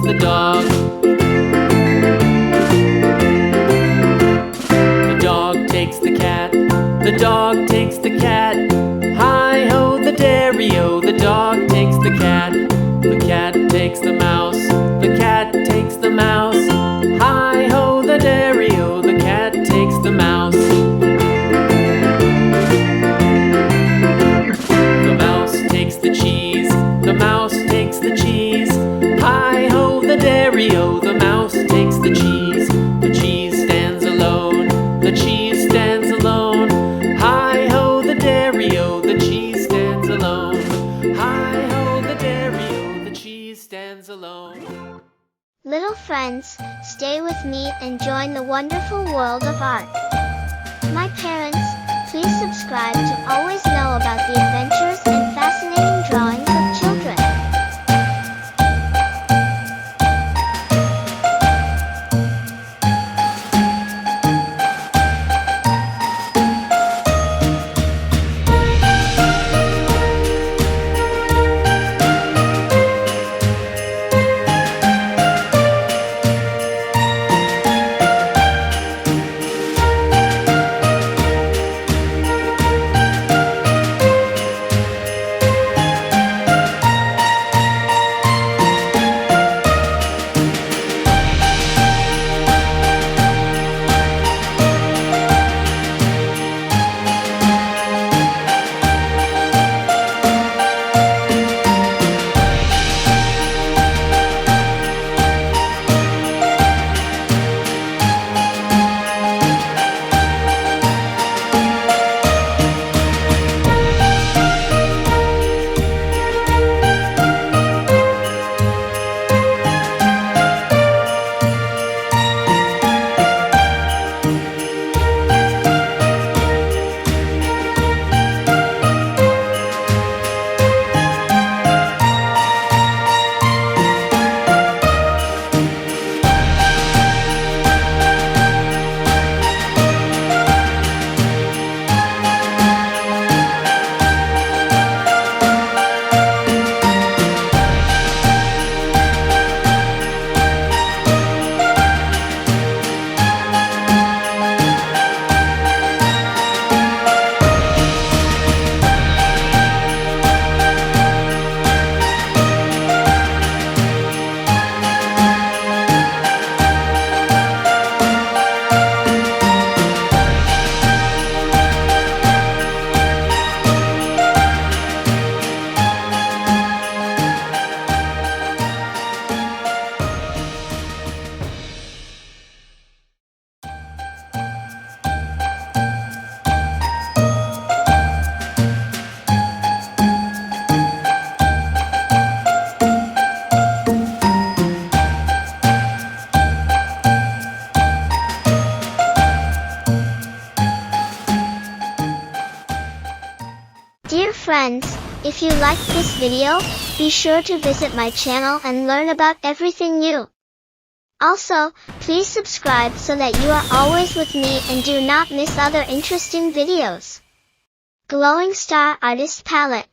the dog. The dog takes the cat. The dog takes the cat. Hi-ho, the dairy-o, the dog takes the cat. The cat takes the mouse. The cat takes the mouse. Hi-ho, the dairy-o, the cat takes the mouse. The mouse takes the cheese. The mouse takes the cheese. Hi-ho, the dairy-o, the mouse takes the cheese. The cheese stands alone. The cheese stands alone. Hi-ho, the dairy-o, the cheese stands alone. Hi-ho, the dairy-o, the cheese stands alone. Little friends, stay with me and join the wonderful world of art. My parents, please subscribe to always know about the adventures and fascinating drawings of children. Dear friends, if you liked this video, be sure to visit my channel and learn about everything new. Also, please subscribe so that you are always with me and do not miss other interesting videos. Glowing Star Artist Palette.